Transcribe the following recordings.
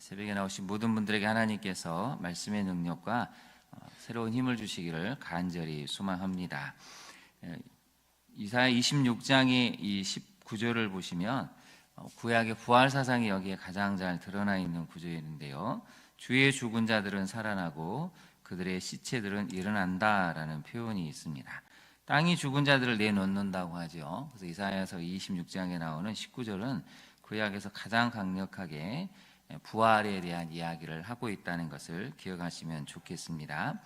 새벽에 나오신 모든 분들에게 하나님께서 말씀의 능력과 새로운 힘을 주시기를 간절히 소망합니다. 이사야 26장의 이 19절을 보시면 구약의 부활 사상이 여기에 가장 잘 드러나 있는 구절인데요. 주의 죽은 자들은 살아나고 그들의 시체들은 일어난다라는 표현이 있습니다. 땅이 죽은 자들을 내놓는다고 하죠. 그래서 이사야서 26장에 나오는 19절은 구약에서 가장 강력하게 부활에 대한 이야기를 하고 있다는 것을 기억하시면 좋겠습니다.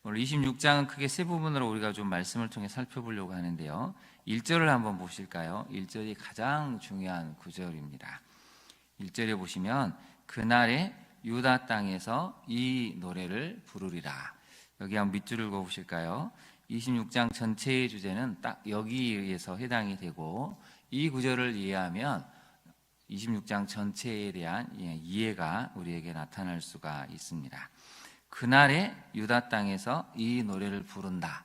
오늘 26장은 크게 세 부분으로 우리가 좀 말씀을 통해 살펴보려고 하는데요. 1절을 한번 보실까요? 1절이 가장 중요한 구절입니다. 1절에 보시면 그날에 유다 땅에서 이 노래를 부르리라. 여기 한번 밑줄을 그어보실까요? 26장 전체의 주제는 딱 여기에서 해당이 되고 이 구절을 이해하면 26장 전체에 대한 이해가 우리에게 나타날 수가 있습니다. 그날에 유다 땅에서 이 노래를 부른다.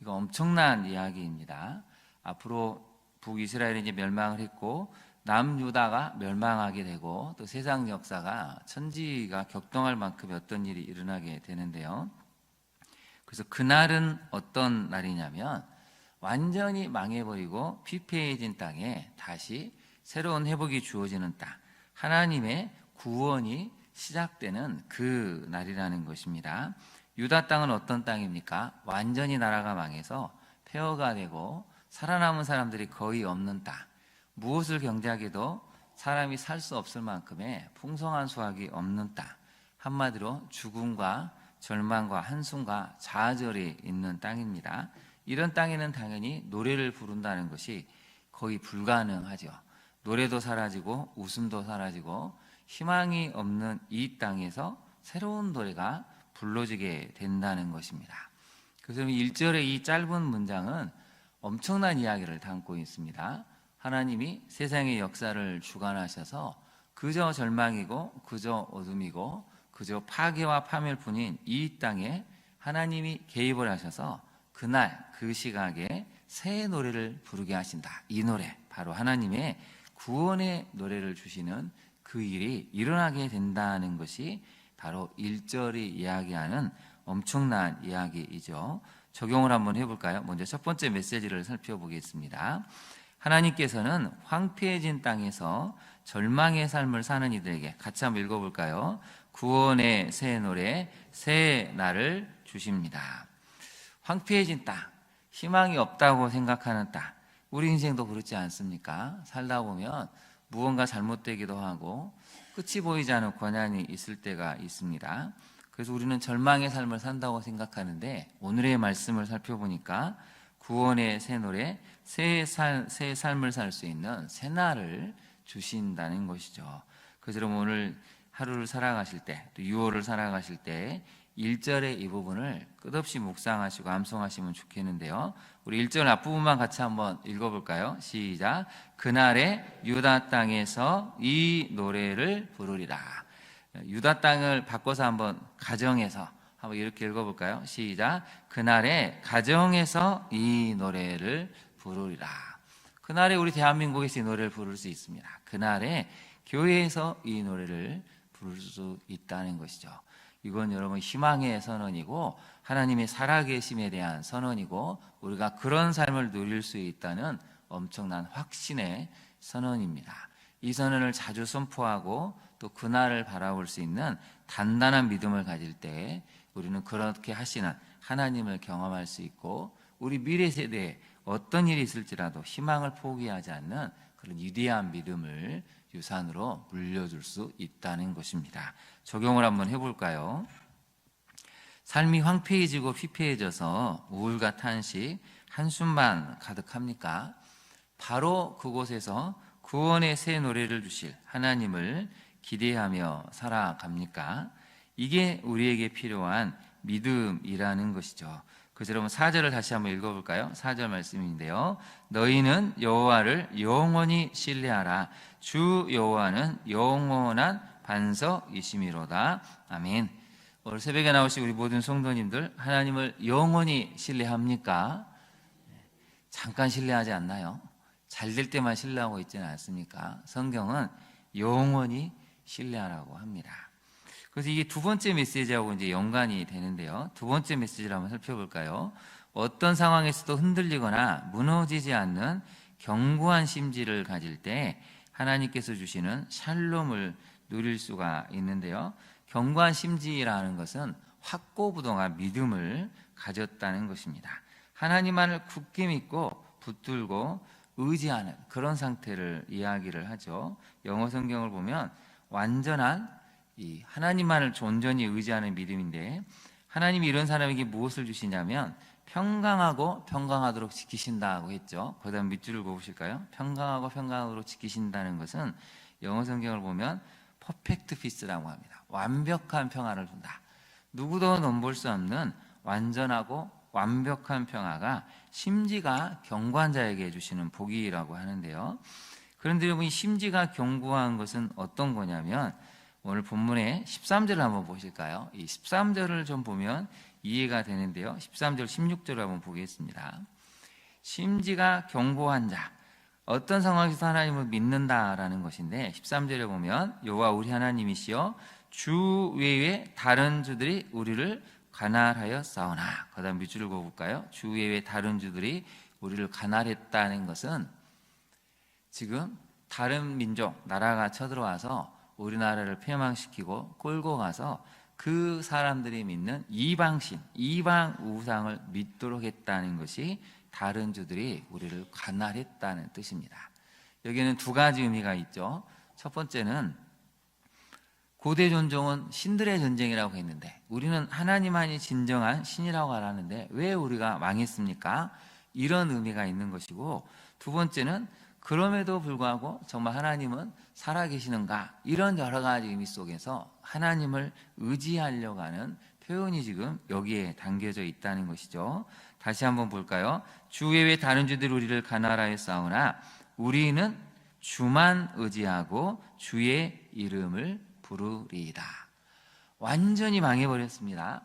이거 엄청난 이야기입니다. 앞으로 북이스라엘이 이제 멸망을 했고 남유다가 멸망하게 되고 또 세상 역사가 천지가 격동할 만큼 어떤 일이 일어나게 되는데요. 그래서 그날은 어떤 날이냐면 완전히 망해버리고 피폐해진 땅에 다시 새로운 회복이 주어지는 땅, 하나님의 구원이 시작되는 그 날이라는 것입니다. 유다 땅은 어떤 땅입니까? 완전히 나라가 망해서 폐허가 되고 살아남은 사람들이 거의 없는 땅, 무엇을 경작해도 사람이 살 수 없을 만큼의 풍성한 수확이 없는 땅, 한마디로 죽음과 절망과 한숨과 좌절이 있는 땅입니다. 이런 땅에는 당연히 노래를 부른다는 것이 거의 불가능하죠. 노래도 사라지고 웃음도 사라지고 희망이 없는 이 땅에서 새로운 노래가 불러지게 된다는 것입니다. 그래서 1절의 이 짧은 문장은 엄청난 이야기를 담고 있습니다. 하나님이 세상의 역사를 주관하셔서 그저 절망이고 그저 어둠이고 그저 파괴와 파멸뿐인 이 땅에 하나님이 개입을 하셔서 그날 그 시각에 새 노래를 부르게 하신다. 이 노래 바로 하나님의 구원의 노래를 주시는 그 일이 일어나게 된다는 것이 바로 1절이 이야기하는 엄청난 이야기이죠. 적용을 한번 해볼까요? 먼저 첫 번째 메시지를 살펴보겠습니다. 하나님께서는 황폐해진 땅에서 절망의 삶을 사는 이들에게 같이 한번 읽어볼까요? 구원의 새 노래, 새 날을 주십니다. 황폐해진 땅, 희망이 없다고 생각하는 땅, 우리 인생도 그렇지 않습니까? 살다 보면 무언가 잘못되기도 하고 끝이 보이지 않는 고난이 있을 때가 있습니다. 그래서 우리는 절망의 삶을 산다고 생각하는데 오늘의 말씀을 살펴보니까 구원의 새 노래, 새 삶을 살 수 있는 새 날을 주신다는 것이죠. 그래서 오늘 하루를 살아가실 때, 또 6월을 살아가실 때 1절의 이 부분을 끝없이 묵상하시고 암송하시면 좋겠는데요. 우리 1절 앞부분만 같이 한번 읽어볼까요? 시작. 그날에 유다 땅에서 이 노래를 부르리라. 유다 땅을 바꿔서 한번 가정에서 한번 이렇게 읽어볼까요? 시작. 그날에 가정에서 이 노래를 부르리라. 그날에 우리 대한민국에서 이 노래를 부를 수 있습니다. 그날에 교회에서 이 노래를 부를 수 있다는 것이죠. 이건 여러분 희망의 선언이고 하나님의 살아계심에 대한 선언이고 우리가 그런 삶을 누릴 수 있다는 엄청난 확신의 선언입니다. 이 선언을 자주 선포하고 또 그날을 바라볼 수 있는 단단한 믿음을 가질 때 우리는 그렇게 하시는 하나님을 경험할 수 있고 우리 미래 세대에 어떤 일이 있을지라도 희망을 포기하지 않는 그런 위대한 믿음을 유산으로 물려줄 수 있다는 것입니다. 적용을 한번 해볼까요? 삶이 황폐해지고 피폐해져서 우울과 탄식, 한숨만 가득합니까? 바로 그곳에서 구원의 새 노래를 주실 하나님을 기대하며 살아갑니까? 이게 우리에게 필요한 믿음이라는 것이죠. 그래서 여러분 4절을 다시 한번 읽어볼까요? 4절 말씀인데요. 너희는 여호와를 영원히 신뢰하라. 주 여호와는 영원한 반석이심이로다. 아멘. 오늘 새벽에 나오신 우리 모든 성도님들 하나님을 영원히 신뢰합니까? 잠깐 신뢰하지 않나요? 잘 될 때만 신뢰하고 있지는 않습니까? 성경은 영원히 신뢰하라고 합니다. 그래서 이게 두 번째 메시지하고 이제 연관이 되는데요. 두 번째 메시지를 한번 살펴볼까요? 어떤 상황에서도 흔들리거나 무너지지 않는 견고한 심지를 가질 때 하나님께서 주시는 샬롬을 누릴 수가 있는데요. 견고한 심지라는 것은 확고부동한 믿음을 가졌다는 것입니다. 하나님만을 굳게 믿고 붙들고 의지하는 그런 상태를 이야기를 하죠. 영어 성경을 보면 완전한 이 하나님만을 온전히 의지하는 믿음인데, 하나님이 이런 사람에게 무엇을 주시냐면 평강하고 평강하도록 지키신다고 했죠. 그 다음 밑줄을 그어보실까요? 평강하고 평강하도록 지키신다는 것은 영어 성경을 보면 퍼펙트 피스라고 합니다. 완벽한 평화를 준다. 누구도 넘볼 수 없는 완전하고 완벽한 평화가 심지가 견고한 자에게 주시는 복이라고 하는데요. 그런데 여러분, 이 심지가 견고한 것은 어떤 거냐면 오늘 본문의 13절을 한번 보실까요? 이 13절을 좀 보면 이해가 되는데요. 13절 16절을 한번 보겠습니다. 심지가 견고한 자, 어떤 상황에서 하나님을 믿는다라는 것인데, 13절에 보면 여호와 우리 하나님이시여 주 외에 다른 주들이 우리를 관할하여 싸우나. 그 다음 밑줄을 그어볼까요? 주 외에 다른 주들이 우리를 관할했다는 것은 지금 다른 민족, 나라가 쳐들어와서 우리나라를 폐망시키고 끌고 가서 그 사람들이 믿는 이방신, 이방 우상을 믿도록 했다는 것이 다른 주들이 우리를 관할했다는 뜻입니다. 여기에는 두 가지 의미가 있죠. 첫 번째는 고대 전종은 신들의 전쟁이라고 했는데 우리는 하나님만이 진정한 신이라고 알았는데 왜 우리가 망했습니까? 이런 의미가 있는 것이고, 두 번째는 그럼에도 불구하고 정말 하나님은 살아계시는가, 이런 여러 가지 의미 속에서 하나님을 의지하려고 하는 표현이 지금 여기에 담겨져 있다는 것이죠. 다시 한번 볼까요? 주 외에 다른 주들이 우리를 관할하여 싸우나 우리는 주만 의지하고 주의 이름을 부르리이다. 완전히 망해버렸습니다.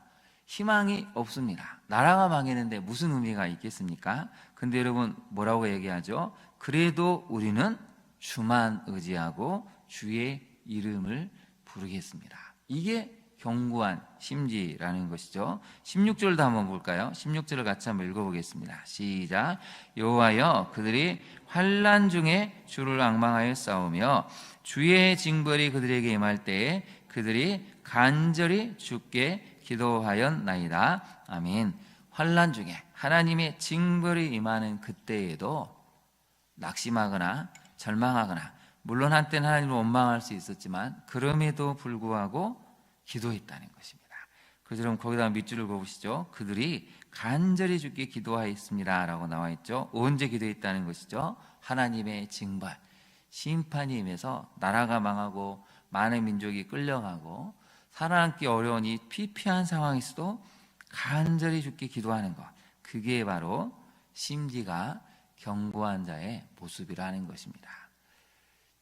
희망이 없습니다. 나라가 망했는데 무슨 의미가 있겠습니까? 근데 여러분 뭐라고 얘기하죠? 그래도 우리는 주만 의지하고 주의 이름을 부르겠습니다. 이게 견고한 심지라는 것이죠. 16절도 한번 볼까요? 16절을 같이 한번 읽어보겠습니다. 시작. 여호와여 그들이 환난 중에 주를 앙망하여 싸우며 주의 징벌이 그들에게 임할 때에 그들이 간절히 주께 기도하였나이다. 아멘. 환난 중에 하나님의 징벌이 임하는 그때에도 낙심하거나 절망하거나, 물론 한때는 하나님을 원망할 수 있었지만 그럼에도 불구하고 기도했다는 것입니다. 그래서 여러분 거기다 밑줄을 그어보시죠. 그들이 간절히 주께 기도하였습니다 라고 나와 있죠. 언제 기도했다는 것이죠? 하나님의 징벌, 심판이 임해서 나라가 망하고 많은 민족이 끌려가고 살아남기 어려운 이 피폐한 상황에서도 간절히 주께 기도하는 것, 그게 바로 심지가 견고한 자의 모습이라는 것입니다.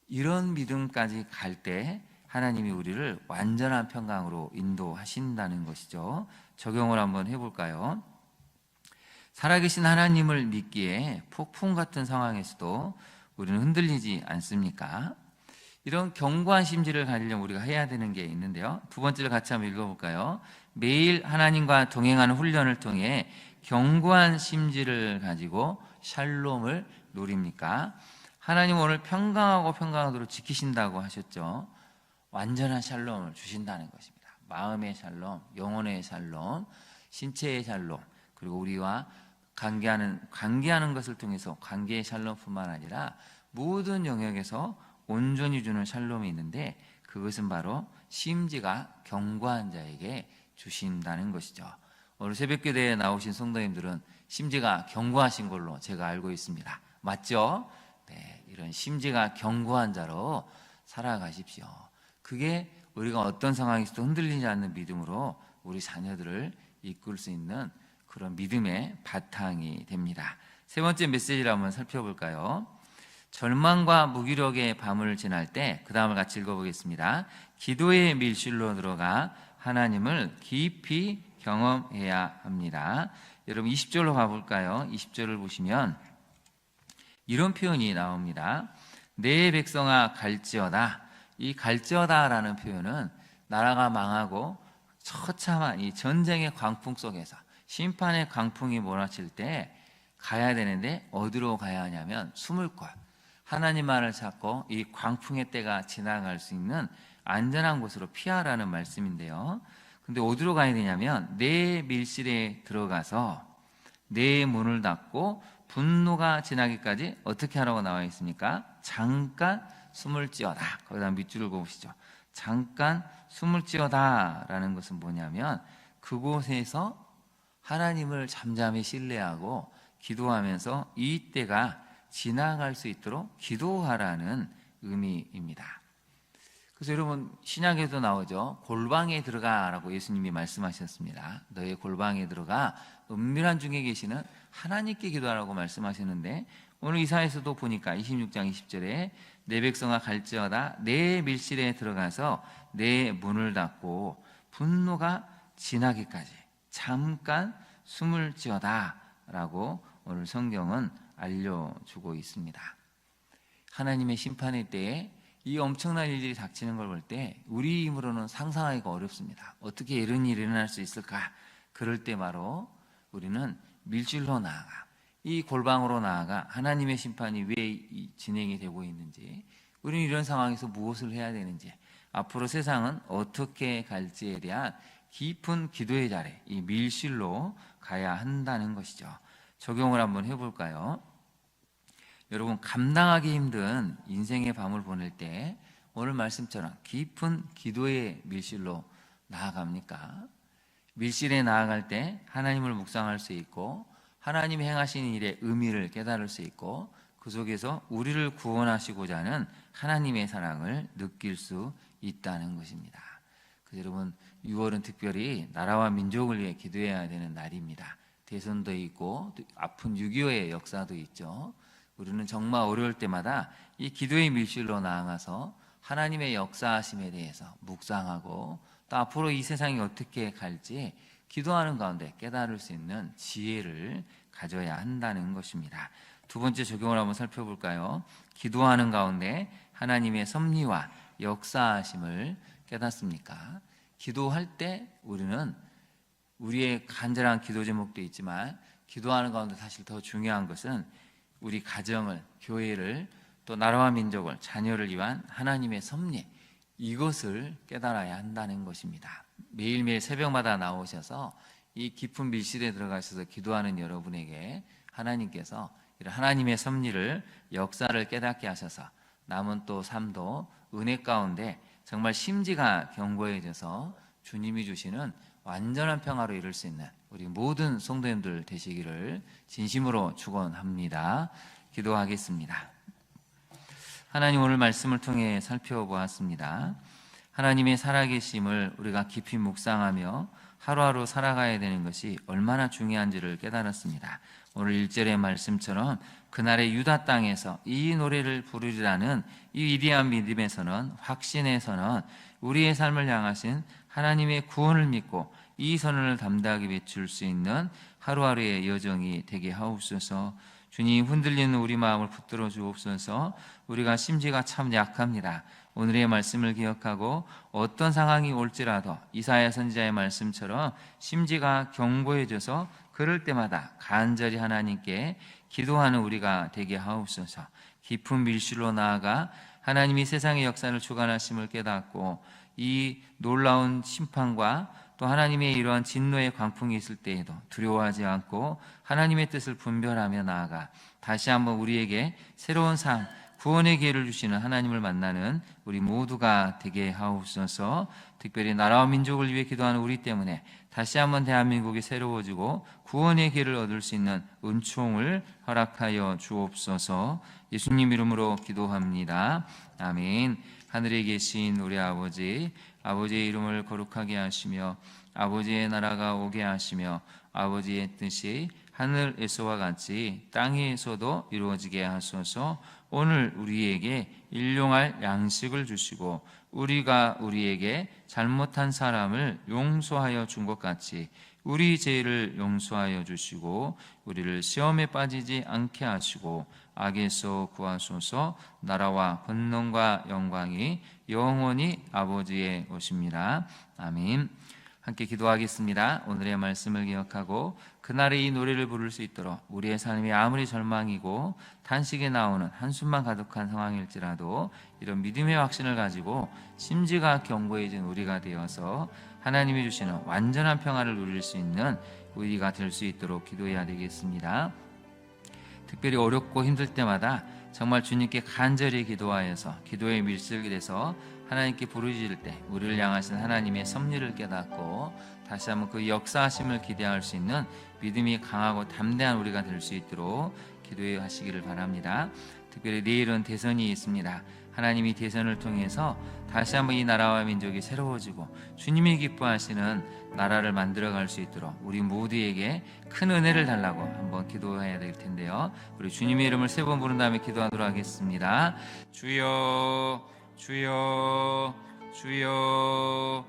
이런 믿음까지 갈 때 하나님이 우리를 완전한 평강으로 인도하신다는 것이죠. 적용을 한번 해볼까요? 살아계신 하나님을 믿기에 폭풍 같은 상황에서도 우리는 흔들리지 않습니까? 이런 견고한 심지를 가지려면 우리가 해야 되는 게 있는데요. 두 번째를 같이 한번 읽어볼까요? 매일 하나님과 동행하는 훈련을 통해 견고한 심지를 가지고 샬롬을 누립니까? 하나님 오늘 평강하고 평강하도록 지키신다고 하셨죠. 완전한 샬롬을 주신다는 것입니다. 마음의 샬롬, 영혼의 샬롬, 신체의 샬롬, 그리고 우리와 관계하는 것을 통해서 관계의 샬롬뿐만 아니라 모든 영역에서 온전히 주는 샬롬이 있는데, 그것은 바로 심지가 견고한 자에게 주신다는 것이죠. 오늘 새벽기도에 나오신 성도님들은 심지가 견고하신 걸로 제가 알고 있습니다. 맞죠? 네, 이런 심지가 견고한 자로 살아가십시오. 그게 우리가 어떤 상황에서도 흔들리지 않는 믿음으로 우리 자녀들을 이끌 수 있는 그런 믿음의 바탕이 됩니다. 세 번째 메시지를 한번 살펴볼까요? 절망과 무기력의 밤을 지날 때, 그 다음을 같이 읽어보겠습니다. 기도의 밀실로 들어가 하나님을 깊이 경험해야 합니다. 여러분 20절로 가볼까요? 20절을 보시면 이런 표현이 나옵니다. 내 백성아 갈지어다 이 갈지어다라는 표현은 나라가 망하고 처참한 이 전쟁의 광풍 속에서 심판의 광풍이 몰아칠 때 가야 되는데 어디로 가야 하냐면 숨을 곳, 하나님만을 찾고 이 광풍의 때가 지나갈 수 있는 안전한 곳으로 피하라는 말씀인데요. 근데 어디로 가야 되냐면 내 밀실에 들어가서 내 문을 닫고 분노가 지나기까지 어떻게 하라고 나와 있습니까? 잠깐 숨을 찌어다. 거기다 밑줄을 그으시죠. 잠깐 숨을 찌어다 라는 것은 뭐냐면 그곳에서 하나님을 잠잠히 신뢰하고 기도하면서 이 때가 지나갈 수 있도록 기도하라는 의미입니다. 그래서 여러분 신약에도 나오죠. 골방에 들어가라고 예수님이 말씀하셨습니다. 너의 골방에 들어가 은밀한 중에 계시는 하나님께 기도하라고 말씀하시는데 오늘 이사야에서도 보니까 26장 20절에 내 백성아 갈지어다 내 밀실에 들어가서 내 문을 닫고 분노가 지나기까지 잠깐 숨을 지어다 라고 오늘 성경은 알려주고 있습니다. 하나님의 심판의 때에 이 엄청난 일들이 닥치는 걸 볼 때 우리 힘으로는 상상하기가 어렵습니다. 어떻게 이런 일이 일어날 수 있을까? 그럴 때 바로 우리는 밀실로 나아가 이 골방으로 나아가 하나님의 심판이 왜 진행이 되고 있는지, 우리는 이런 상황에서 무엇을 해야 되는지, 앞으로 세상은 어떻게 갈지에 대한 깊은 기도의 자리, 이 밀실로 가야 한다는 것이죠. 적용을 한번 해볼까요? 여러분 감당하기 힘든 인생의 밤을 보낼 때 오늘 말씀처럼 깊은 기도의 밀실로 나아갑니까? 밀실에 나아갈 때 하나님을 묵상할 수 있고 하나님이 행하신 일의 의미를 깨달을 수 있고 그 속에서 우리를 구원하시고자 하는 하나님의 사랑을 느낄 수 있다는 것입니다. 그래서 여러분 6월은 특별히 나라와 민족을 위해 기도해야 되는 날입니다. 대선도 있고 아픈 6.25의 역사도 있죠. 우리는 정말 어려울 때마다 이 기도의 밀실로 나아가서 하나님의 역사하심에 대해서 묵상하고 또 앞으로 이 세상이 어떻게 갈지 기도하는 가운데 깨달을 수 있는 지혜를 가져야 한다는 것입니다. 두 번째 적용을 한번 살펴볼까요? 기도하는 가운데 하나님의 섭리와 역사하심을 깨닫습니까? 기도할 때 우리는 우리의 간절한 기도 제목도 있지만 기도하는 가운데 사실 더 중요한 것은 우리 가정을, 교회를, 또 나라와 민족을, 자녀를 위한 하나님의 섭리, 이것을 깨달아야 한다는 것입니다. 매일매일 새벽마다 나오셔서 이 깊은 밀실에 들어가셔서 기도하는 여러분에게 하나님께서 이런 하나님의 섭리를, 역사를 깨닫게 하셔서 남은 또 삶도 은혜 가운데 정말 심지가 견고해져서 주님이 주시는 완전한 평화로 이룰 수 있는 우리 모든 성도님들 되시기를 진심으로 축원합니다. 기도하겠습니다. 하나님, 오늘 말씀을 통해 살펴보았습니다. 하나님의 살아계심을 우리가 깊이 묵상하며 하루하루 살아가야 되는 것이 얼마나 중요한지를 깨달았습니다. 오늘 1절의 말씀처럼 그날의 유다 땅에서 이 노래를 부르리라는 이 위대한 믿음에서는, 확신에서는 우리의 삶을 향하신 하나님의 구원을 믿고 이 선언을 담대하게 외칠 수 있는 하루하루의 여정이 되게 하옵소서. 주님, 흔들리는 우리 마음을 붙들어 주옵소서. 우리가 심지가 참 약합니다. 오늘의 말씀을 기억하고 어떤 상황이 올지라도 이사야 선지자의 말씀처럼 심지가 견고해져서 그럴 때마다 간절히 하나님께 기도하는 우리가 되게 하옵소서. 깊은 밀실로 나아가 하나님이 세상의 역사를 주관하심을 깨닫고 이 놀라운 심판과 또 하나님의 이러한 진노의 광풍이 있을 때에도 두려워하지 않고 하나님의 뜻을 분별하며 나아가 다시 한번 우리에게 새로운 삶, 구원의 기회를 주시는 하나님을 만나는 우리 모두가 되게 하옵소서. 특별히 나라와 민족을 위해 기도하는 우리 때문에 다시 한번 대한민국이 새로워지고 구원의 기회를 얻을 수 있는 은총을 허락하여 주옵소서. 예수님 이름으로 기도합니다. 아멘. 하늘에 계신 우리 아버지, 아버지의 이름을 거룩하게 하시며 아버지의 나라가 오게 하시며 아버지의 뜻이 하늘에서와 같이 땅에서도 이루어지게 하소서. 오늘 우리에게 일용할 양식을 주시고 우리가 우리에게 잘못한 사람을 용서하여 준 것 같이 우리 죄를 용서하여 주시고 우리를 시험에 빠지지 않게 하시고 악에서 구하소서. 나라와 권능과 영광이 영원히 아버지의 것입니다. 아멘. 함께 기도하겠습니다. 오늘의 말씀을 기억하고 그날에 이 노래를 부를 수 있도록 우리의 삶이 아무리 절망이고 단식에 나오는 한숨만 가득한 상황일지라도 이런 믿음의 확신을 가지고 심지가 견고해진 우리가 되어서 하나님이 주시는 완전한 평화를 누릴 수 있는 우리가 될 수 있도록 기도해야 되겠습니다. 특별히 어렵고 힘들 때마다 정말 주님께 간절히 기도하여서 기도에 밀수하게 돼서 하나님께 부르짖을 때 우리를 향하신 하나님의 섭리를 깨닫고 다시 한번 그 역사하심을 기대할 수 있는 믿음이 강하고 담대한 우리가 될 수 있도록 기도하시기를 바랍니다. 특별히 내일은 대선이 있습니다. 하나님이 대선을 통해서 다시 한번 이 나라와 민족이 새로워지고 주님이 기뻐하시는 나라를 만들어갈 수 있도록 우리 모두에게 큰 은혜를 달라고 한번 기도해야 될 텐데요. 우리 주님의 이름을 3번 부른 다음에 기도하도록 하겠습니다. 주여, 주여, 주여.